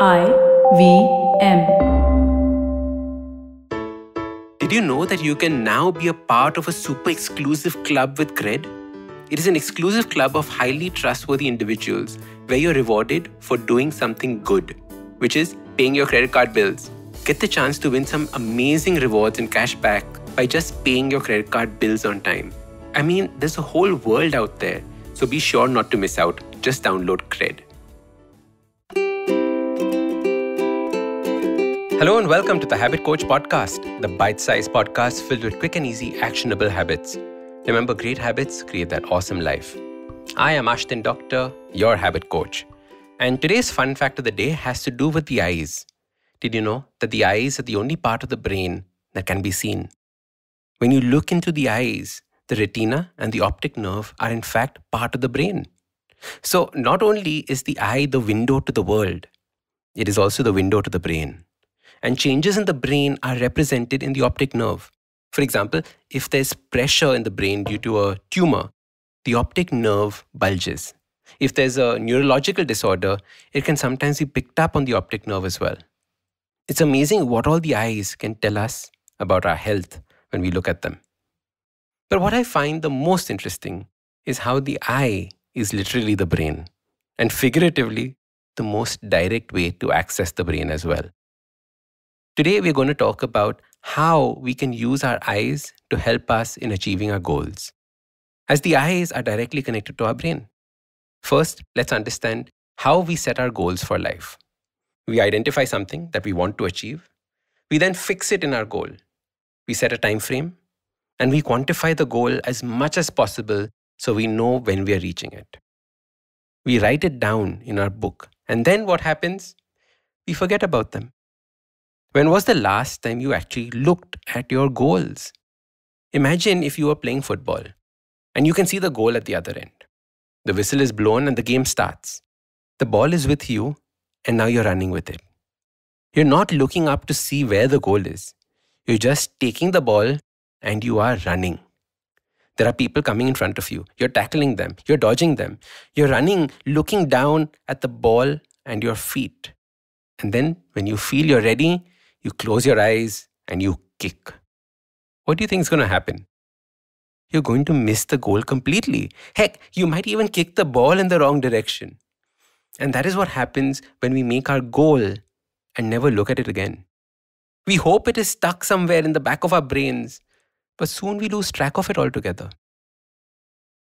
IVM. Did you know that you can now be a part of a super exclusive club with Cred? It is an exclusive club of highly trustworthy individuals where you're rewarded for doing something good, which is paying your credit card bills. Get the chance to win some amazing rewards and cash back by just paying your credit card bills on time. I mean, there's a whole world out there, so be sure not to miss out. Just download Cred. Hello and welcome to the Habit Coach Podcast, the bite-sized podcast filled with quick and easy actionable habits. Remember, great habits create that awesome life. I am Ashdin Doctor, your habit coach. And today's fun fact of the day has to do with the eyes. Did you know that the eyes are the only part of the brain that can be seen? When you look into the eyes, the retina and the optic nerve are in fact part of the brain. So not only is the eye the window to the world, it is also the window to the brain. And changes in the brain are represented in the optic nerve. For example, if there's pressure in the brain due to a tumor, the optic nerve bulges. If there's a neurological disorder, it can sometimes be picked up on the optic nerve as well. It's amazing what all the eyes can tell us about our health when we look at them. But what I find the most interesting is how the eye is literally the brain, and figuratively, the most direct way to access the brain as well. Today, we're going to talk about how we can use our eyes to help us in achieving our goals, as the eyes are directly connected to our brain. First, let's understand how we set our goals for life. We identify something that we want to achieve. We then fix it in our goal. We set a time frame, and we quantify the goal as much as possible so we know when we are reaching it. We write it down in our book, and then what happens? We forget about them. When was the last time you actually looked at your goals? Imagine if you were playing football and you can see the goal at the other end. The whistle is blown and the game starts. The ball is with you and now you're running with it. You're not looking up to see where the goal is. You're just taking the ball and you are running. There are people coming in front of you. You're tackling them. You're dodging them. You're running, looking down at the ball and your feet. And then when you feel you're ready, you close your eyes and you kick. What do you think is going to happen? You're going to miss the goal completely. Heck, you might even kick the ball in the wrong direction. And that is what happens when we make our goal and never look at it again. We hope it is stuck somewhere in the back of our brains, but soon we lose track of it altogether.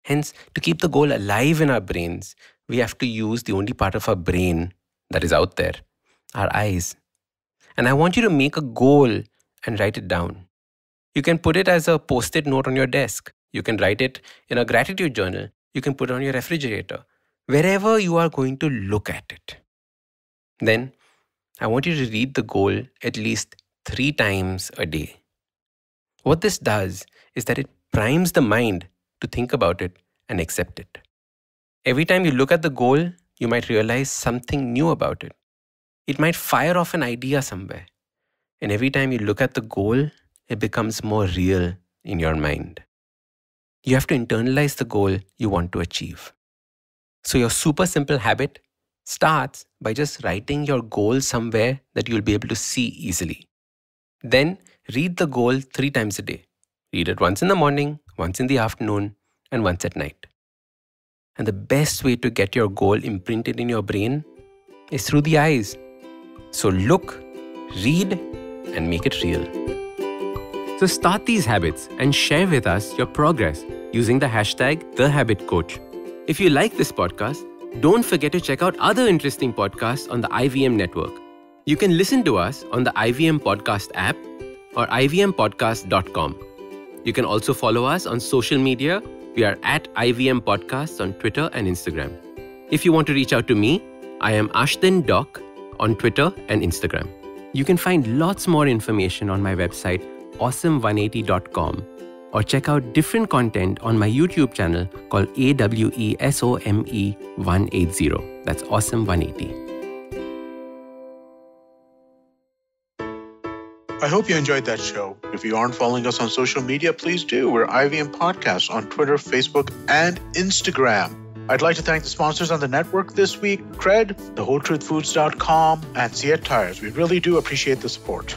Hence, to keep the goal alive in our brains, we have to use the only part of our brain that is out there, our eyes. And I want you to make a goal and write it down. You can put it as a post-it note on your desk. You can write it in a gratitude journal. You can put it on your refrigerator. Wherever you are going to look at it. Then, I want you to read the goal at least 3 times a day. What this does is that it primes the mind to think about it and accept it. Every time you look at the goal, you might realize something new about it. It might fire off an idea somewhere. And every time you look at the goal, it becomes more real in your mind. You have to internalize the goal you want to achieve. So your super simple habit starts by just writing your goal somewhere that you'll be able to see easily. Then read the goal 3 times a day. Read it once in the morning, once in the afternoon, and once at night. And the best way to get your goal imprinted in your brain is through the eyes. So look, read, and make it real. So start these habits and share with us your progress using the hashtag #TheHabitCoach. If you like this podcast, don't forget to check out other interesting podcasts on the IVM network. You can listen to us on the IVM Podcast app or ivmpodcast.com. You can also follow us on social media. We are at IVM Podcasts on Twitter and Instagram. If you want to reach out to me, I am Ashdin Doc on Twitter and Instagram. You can find lots more information on my website, awesome180.com, or check out different content on my YouTube channel called AWESOME180. That's Awesome180. I hope you enjoyed that show. If you aren't following us on social media, please do. We're IVM Podcasts on Twitter, Facebook, and Instagram. I'd like to thank the sponsors on the network this week, Cred, thewholetruthfoods.com, and Seat Tires. We really do appreciate the support.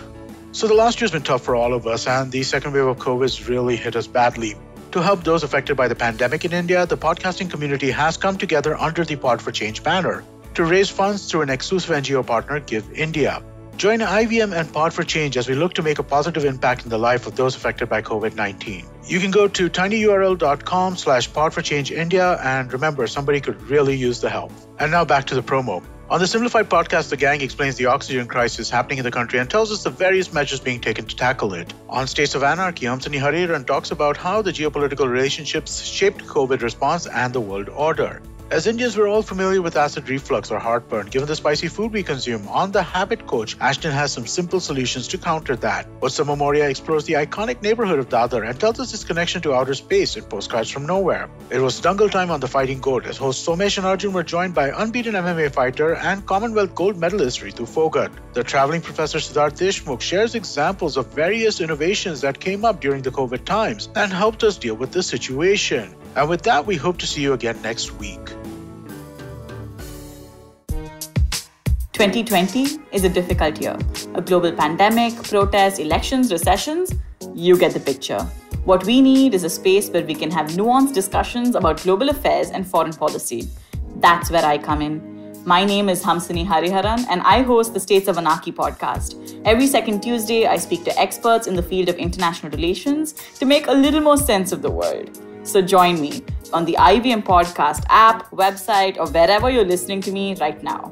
So the last year's been tough for all of us, and the second wave of COVID really hit us badly. To help those affected by the pandemic in India, the podcasting community has come together under the Pod for Change banner to raise funds through an exclusive NGO partner, Give India. Join IVM and Pod for Change as we look to make a positive impact in the life of those affected by COVID-19. You can go to tinyurl.com/podforchangeindia, and remember, somebody could really use the help. And now back to the promo. On the Simplified podcast, the gang explains the oxygen crisis happening in the country and tells us the various measures being taken to tackle it. On States of Anarchy, Hamsini Hariharan talks about how the geopolitical relationships shaped COVID response and the world order. As Indians, we're all familiar with acid reflux or heartburn, given the spicy food we consume. On The Habit Coach, Ashton has some simple solutions to counter that. Osama Moria explores the iconic neighborhood of Dadar and tells us its connection to outer space in Postcards from Nowhere. It was Dangle time on The Fighting Goat, as hosts Somesh and Arjun were joined by unbeaten MMA fighter and Commonwealth gold medalist Ritu Fogart. The traveling professor Siddharth Deshmukh shares examples of various innovations that came up during the COVID times and helped us deal with the situation. And with that, we hope to see you again next week. 2020 is a difficult year. A global pandemic, protests, elections, recessions. You get the picture. What we need is a space where we can have nuanced discussions about global affairs and foreign policy. That's where I come in. My name is Hamsini Hariharan, and I host the States of Anarchy podcast. Every second Tuesday, I speak to experts in the field of international relations to make a little more sense of the world. So join me on the IVM podcast app, website, or wherever you're listening to me right now.